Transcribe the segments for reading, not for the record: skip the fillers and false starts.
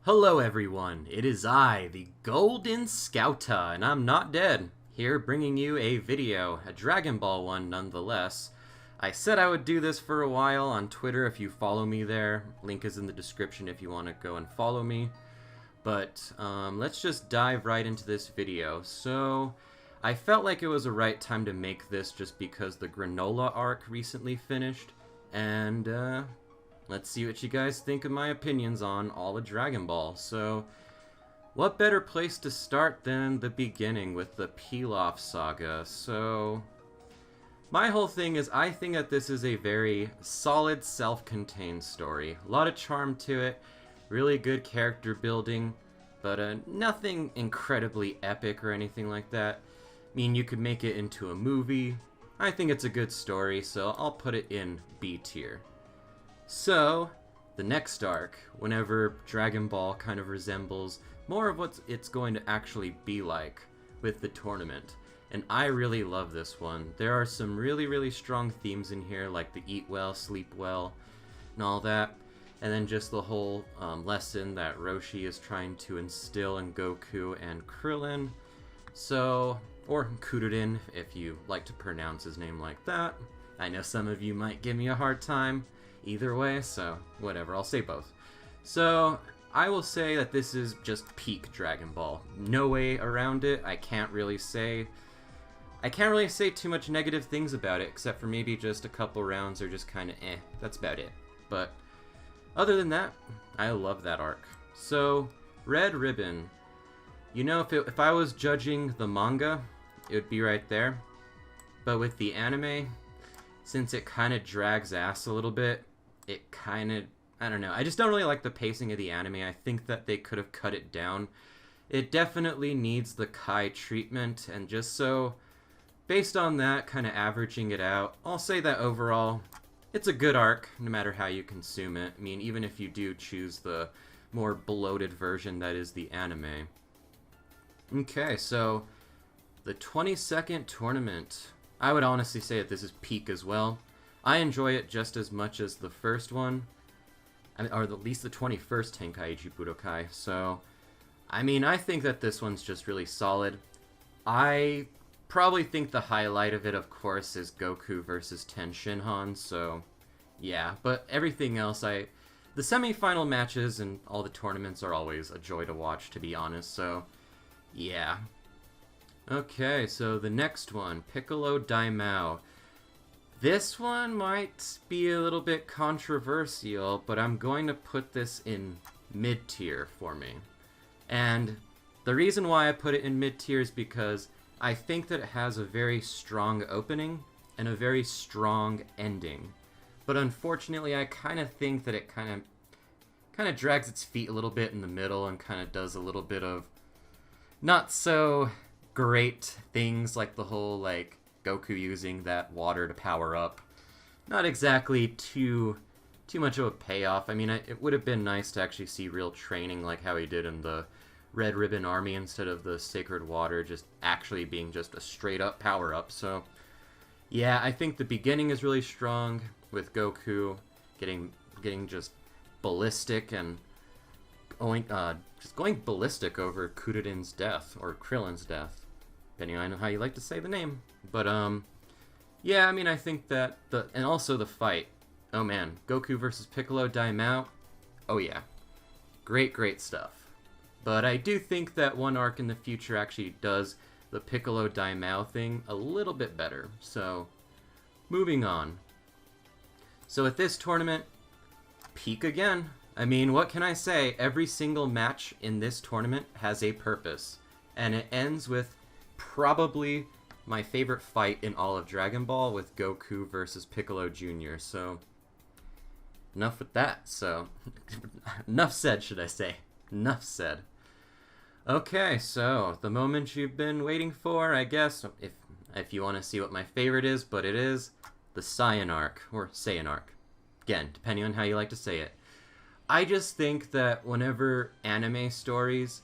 Hello everyone, it is I, the Golden Scouta, and I'm not dead, here bringing you a video, a Dragon Ball one nonetheless. I said I would do this for a while on Twitter if you follow me there, link is in the description if you want to go and follow me. But let's just dive right into this video. So, I felt like it was the right time to make this just because the Granola arc recently finished, and let's see what you guys think of my opinions on all of Dragon Ball. So, what better place to start than the beginning with the Pilaf saga? So, my whole thing is I think that this is a very solid, self-contained story. A lot of charm to it, really good character building, but nothing incredibly epic or anything like that. I mean, you could make it into a movie. I think it's a good story, so I'll put it in B tier. So, the next arc, whenever Dragon Ball kind of resembles more of what it's going to actually be like with the tournament. And I really love this one. There are some really strong themes in here, like the eat well, sleep well, and all that. And then just the whole lesson that Roshi is trying to instill in Goku and Krillin. So, or Kudrin, if you like to pronounce his name like that. I know some of you might give me a hard time either way, so whatever, I'll say both. So, I will say that this is just peak Dragon Ball. No way around it. I can't really say too much negative things about it, except for maybe just a couple rounds are just kind of eh. That's about it. But other than that, I love that arc. So, Red Ribbon. You know, if I was judging the manga, it would be right there. But with the anime, since it kind of drags ass a little bit, it kind of, I don't know. I just don't really like the pacing of the anime. I think that they could have cut it down. It definitely needs the Kai treatment, and just so, based on that, kind of averaging it out, I'll say that overall, it's a good arc, no matter how you consume it. I mean, even if you do choose the more bloated version that is the anime. Okay, so the 22nd tournament. I would honestly say that this is peak as well. I enjoy it just as much as the first one, or at least the 21st Tenkaichi Budokai. So, I mean, I think that this one's just really solid. I probably think the highlight of it, of course, is Goku versus Ten Shinhan, so yeah. But everything else, the semi-final matches and all the tournaments are always a joy to watch, to be honest, so yeah. Okay, so the next one, Piccolo Daimao. This one might be a little bit controversial, but I'm going to put this in mid-tier for me. And the reason why I put it in mid-tier is because I think that it has a very strong opening and a very strong ending. But unfortunately, I kind of think that it kind of drags its feet a little bit in the middle and kind of does a little bit of not so great things, like the whole, like, Goku using that water to power up. Not exactly too much of a payoff. I mean, it would have been nice to actually see real training like how he did in the Red Ribbon Army instead of the Sacred Water just actually being just a straight up power up. So yeah, I think the beginning is really strong with Goku getting just ballistic and just going ballistic over Kudrin's death, or Krillin's death, depending on how you like to say the name. But yeah, I mean, I think that and also the fight. Oh man, Goku versus Piccolo Daimao. Oh yeah, great stuff. But I do think that one arc in the future actually does the Piccolo Daimao thing a little bit better. So, moving on. So at this tournament, peak again. I mean, what can I say? Every single match in this tournament has a purpose. And it ends with probably my favorite fight in all of Dragon Ball, with Goku versus Piccolo Jr. So, enough with that. So, enough said, should I say. Enough said. Okay, so, the moment you've been waiting for, I guess, if you want to see what my favorite is, but it is the Saiyan arc, or Saiyan arc. Again, depending on how you like to say it. I just think that whenever anime stories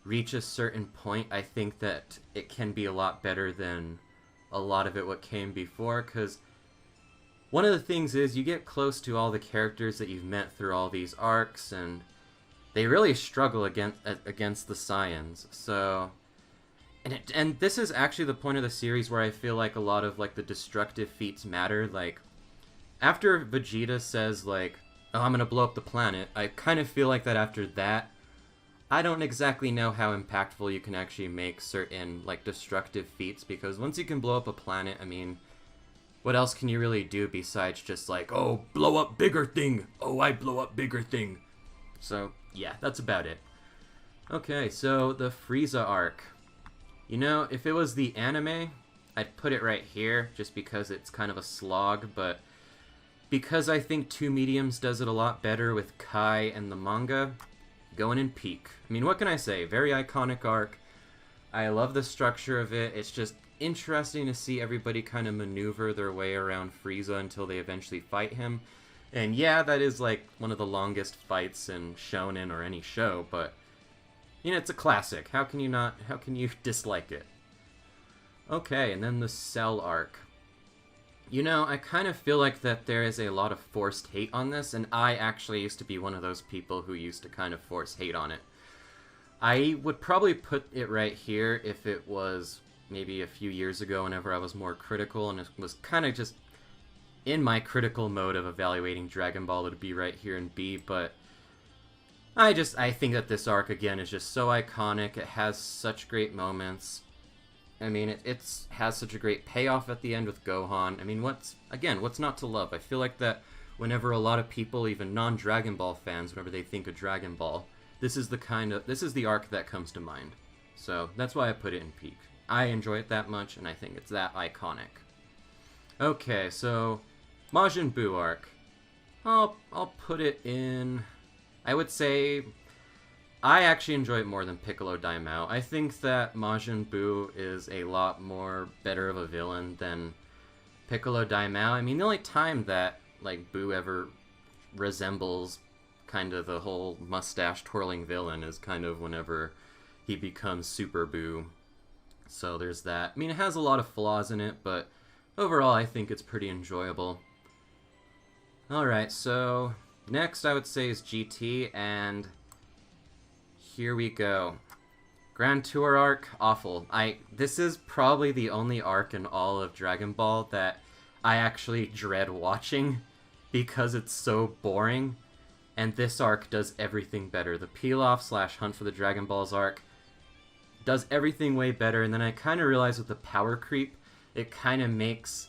reach a certain point, I think that it can be a lot better than a lot of it what came before, because one of the things is you get close to all the characters that you've met through all these arcs, and they really struggle against the Saiyans. So, and this is actually the point of the series where I feel like a lot of like the destructive feats matter. Like after Vegeta says like, "Oh, I'm gonna blow up the planet," I kind of feel like that after that, I don't exactly know how impactful you can actually make certain like destructive feats, because once you can blow up a planet, I mean, what else can you really do besides just like, "Oh, blow up bigger thing. Oh, I blow up bigger thing." So, yeah, that's about it. Okay, so the Frieza arc. You know, if it was the anime, I'd put it right here just because it's kind of a slog, but because I think Two Mediums does it a lot better with Kai and the manga, going in peak. I mean, what can I say? Very iconic arc. I love the structure of it. It's just interesting to see everybody kind of maneuver their way around Frieza until they eventually fight him. And yeah, that is like one of the longest fights in shonen or any show, but you know, it's a classic. How can you dislike it? Okay, and then the Cell arc. You know, I kind of feel like that there is a lot of forced hate on this, and I actually used to be one of those people who used to kind of force hate on it. I would probably put it right here if it was maybe a few years ago whenever I was more critical, and it was kind of just in my critical mode of evaluating Dragon Ball. It would be right here in B, but I think that this arc, again, is just so iconic. It has such great moments. I mean, it has such a great payoff at the end with Gohan. I mean, what's not to love? I feel like that whenever a lot of people, even non-Dragon Ball fans, whenever they think of Dragon Ball, this is the arc that comes to mind. So that's why I put it in peak. I enjoy it that much, and I think it's that iconic. Okay, so Majin Buu arc. I'll put it in. I would say I actually enjoy it more than Piccolo Daimao. I think that Majin Buu is a lot more better of a villain than Piccolo Daimao. I mean, the only time that like Buu ever resembles kind of the whole mustache twirling villain is kind of whenever he becomes Super Buu. So there's that. I mean, it has a lot of flaws in it, but overall I think it's pretty enjoyable. Alright, so next I would say is GT, and here we go. Grand Tour arc, awful. This is probably the only arc in all of Dragon Ball that I actually dread watching because it's so boring, and this arc does everything better. The Pilaf / Hunt for the Dragon Balls arc does everything way better, and then I kind of realized with the power creep, it kind of makes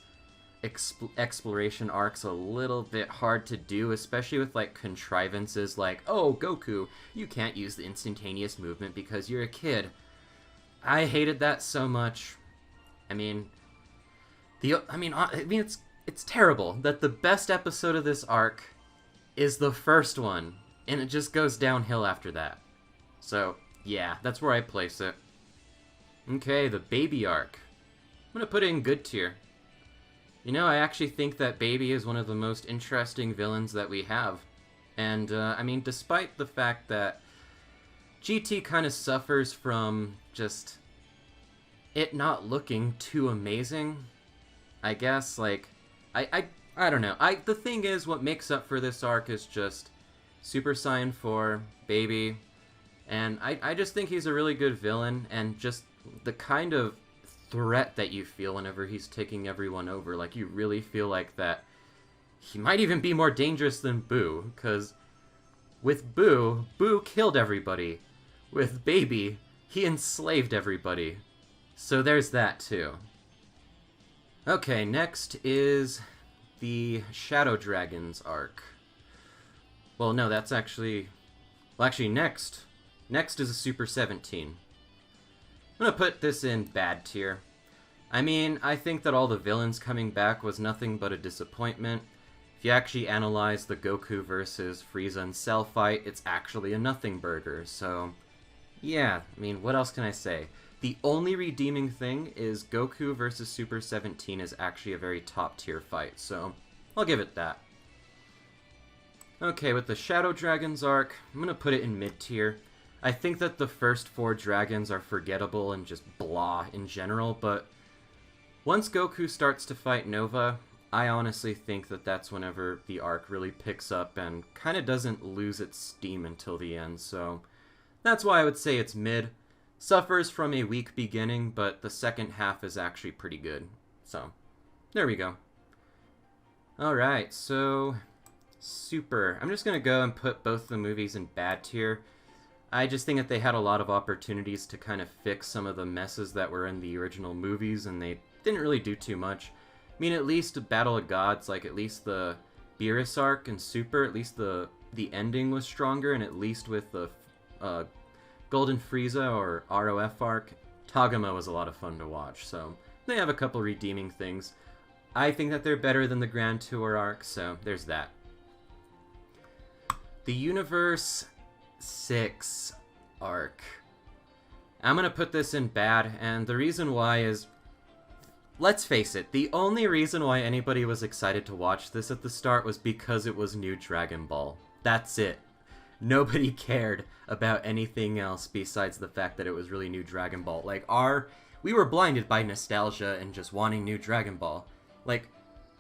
exploration arcs a little bit hard to do, especially with like contrivances like, "Oh, Goku, you can't use the instantaneous movement because you're a kid." I hated that so much. I mean, it's terrible that the best episode of this arc is the first one, and it just goes downhill after that. So yeah, that's where I place it. Okay, the Baby arc. I'm gonna put it in good tier. You know, I actually think that Baby is one of the most interesting villains that we have. And, I mean, despite the fact that GT kind of suffers from just it not looking too amazing, I guess, like, I don't know. The thing is, what makes up for this arc is just Super Saiyan 4, Baby, and I just think he's a really good villain, and just the kind of threat that you feel whenever he's taking everyone over. Like, you really feel like that he might even be more dangerous than Buu, because with Buu killed everybody. With Baby, he enslaved everybody. So there's that too. Okay, next is the Shadow Dragons arc. Well, no, that's actually... Well, actually, next is a Super 17. I'm gonna put this in bad tier. I mean, I think that all the villains coming back was nothing but a disappointment. If you actually analyze the Goku versus Frieza and Cell fight, it's actually a nothing burger, so... Yeah, I mean, what else can I say? The only redeeming thing is Goku versus Super 17 is actually a very top tier fight, so I'll give it that. Okay, with the Shadow Dragons arc, I'm gonna put it in mid tier. I think that the first 4 dragons are forgettable and just blah in general, but once Goku starts to fight Nova, I honestly think that that's whenever the arc really picks up and kind of doesn't lose its steam until the end, so that's why I would say it's mid. Suffers from a weak beginning, but the second half is actually pretty good. So, there we go. Alright, so Super. I'm just going to go and put both the movies in bad tier. I just think that they had a lot of opportunities to kind of fix some of the messes that were in the original movies, and they didn't really do too much. I mean, at least Battle of Gods, like at least the Beerus arc and Super, at least the ending was stronger, and at least with the Golden Frieza or ROF arc, Tagoma was a lot of fun to watch, so they have a couple redeeming things. I think that they're better than the Grand Tour arc, so there's that. The Universe 6 arc. I'm gonna put this in bad, and the reason why is, let's face it, the only reason why anybody was excited to watch this at the start was because it was new Dragon Ball. That's it. Nobody cared about anything else besides the fact that it was really new Dragon Ball. Like, we were blinded by nostalgia and just wanting new Dragon Ball. Like,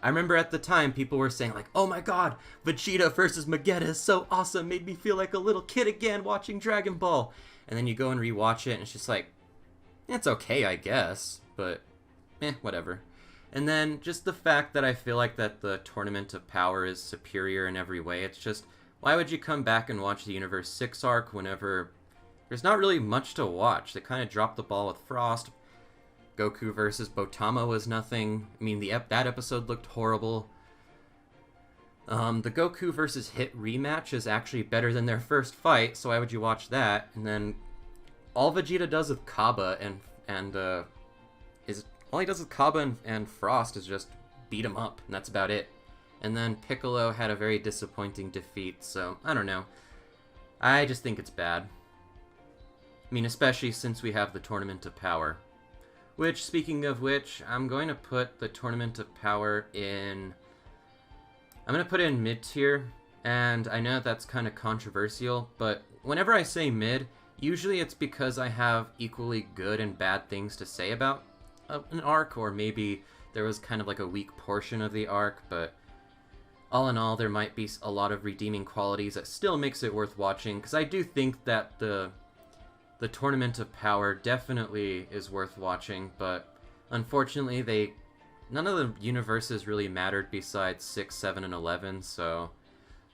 I remember at the time people were saying like, oh my god, Vegeta versus Vegeta is so awesome, made me feel like a little kid again watching Dragon Ball. And then you go and rewatch it and it's just like, it's okay, I guess, but whatever. And then just the fact that I feel like that the Tournament of Power is superior in every way, it's just, why would you come back and watch the Universe 6 arc whenever there's not really much to watch? They kind of dropped the ball with Frost. Goku versus Botama was nothing. I mean, that episode looked horrible. The Goku versus Hit rematch is actually better than their first fight, so why would you watch that? And then all Vegeta does with Kaba and Frost is just beat him up, and that's about it. And then Piccolo had a very disappointing defeat, so I don't know. I just think it's bad. I mean, especially since we have the Tournament of Power. Which, speaking of which, I'm going to put the Tournament of Power in... I'm going to put it in mid-tier, and I know that's kind of controversial, but whenever I say mid, usually it's because I have equally good and bad things to say about an arc, or maybe there was kind of like a weak portion of the arc, but all in all, there might be a lot of redeeming qualities that still makes it worth watching, because I do think that the Tournament of Power definitely is worth watching, but unfortunately none of the universes really mattered besides 6, 7, and 11, so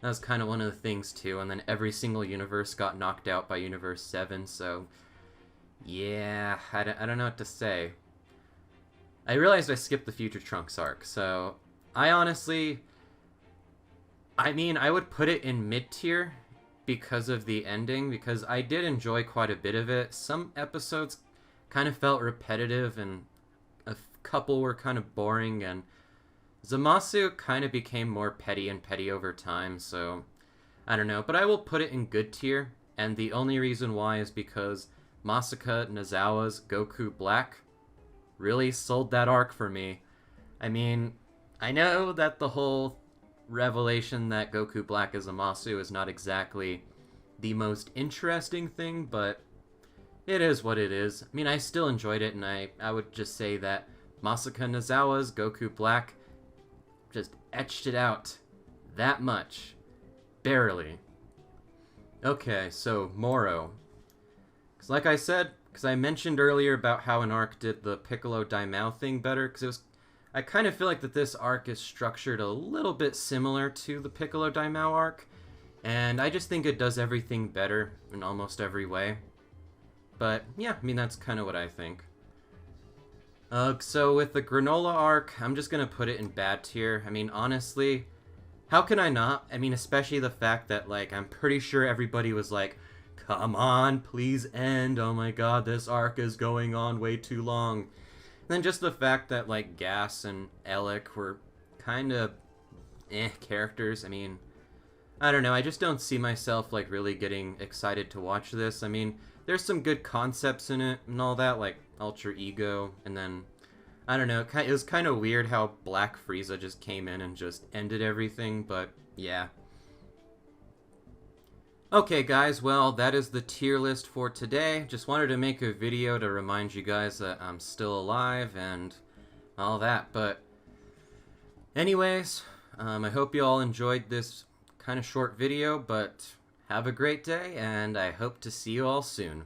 that was kind of one of the things too, and then every single universe got knocked out by Universe 7, so yeah, I don't know what to say. I realized I skipped the Future Trunks arc, so I honestly, I mean, I would put it in mid-tier, because of the ending, because I did enjoy quite a bit of it. Some episodes kind of felt repetitive, and a couple were kind of boring, and Zamasu kind of became more petty and petty over time, so I don't know. But I will put it in good tier, and the only reason why is because Masaka Nozawa's Goku Black really sold that arc for me. I mean, I know that the whole revelation that Goku Black is Zamasu is not exactly the most interesting thing, but it is what it is. I mean, I still enjoyed it, and I would just say that Masaka Nozawa's Goku Black just etched it out that much. Barely. Okay, so Moro. Because like I said, because I mentioned earlier about how an arc did the Piccolo Daimao thing better, because it was, I kind of feel like that this arc is structured a little bit similar to the Piccolo Daimao arc, and I just think it does everything better in almost every way. But yeah, I mean, that's kind of what I think. So with the Granola arc, I'm just going to put it in bad tier. I mean, honestly, how can I not? I mean, especially the fact that, like, I'm pretty sure everybody was like, come on, please end. Oh my god, this arc is going on way too long. And then just the fact that, like, Gas and Alec were kind of characters. I mean, I don't know. I just don't see myself, like, really getting excited to watch this. I mean, there's some good concepts in it and all that, like Ultra Ego, and then, I don't know, it was kind of weird how Black Frieza just came in and just ended everything, but yeah. Okay guys, well, that is the tier list for today. Just wanted to make a video to remind you guys that I'm still alive and all that, but Anyways, I hope you all enjoyed this kind of short video, but have a great day, and I hope to see you all soon.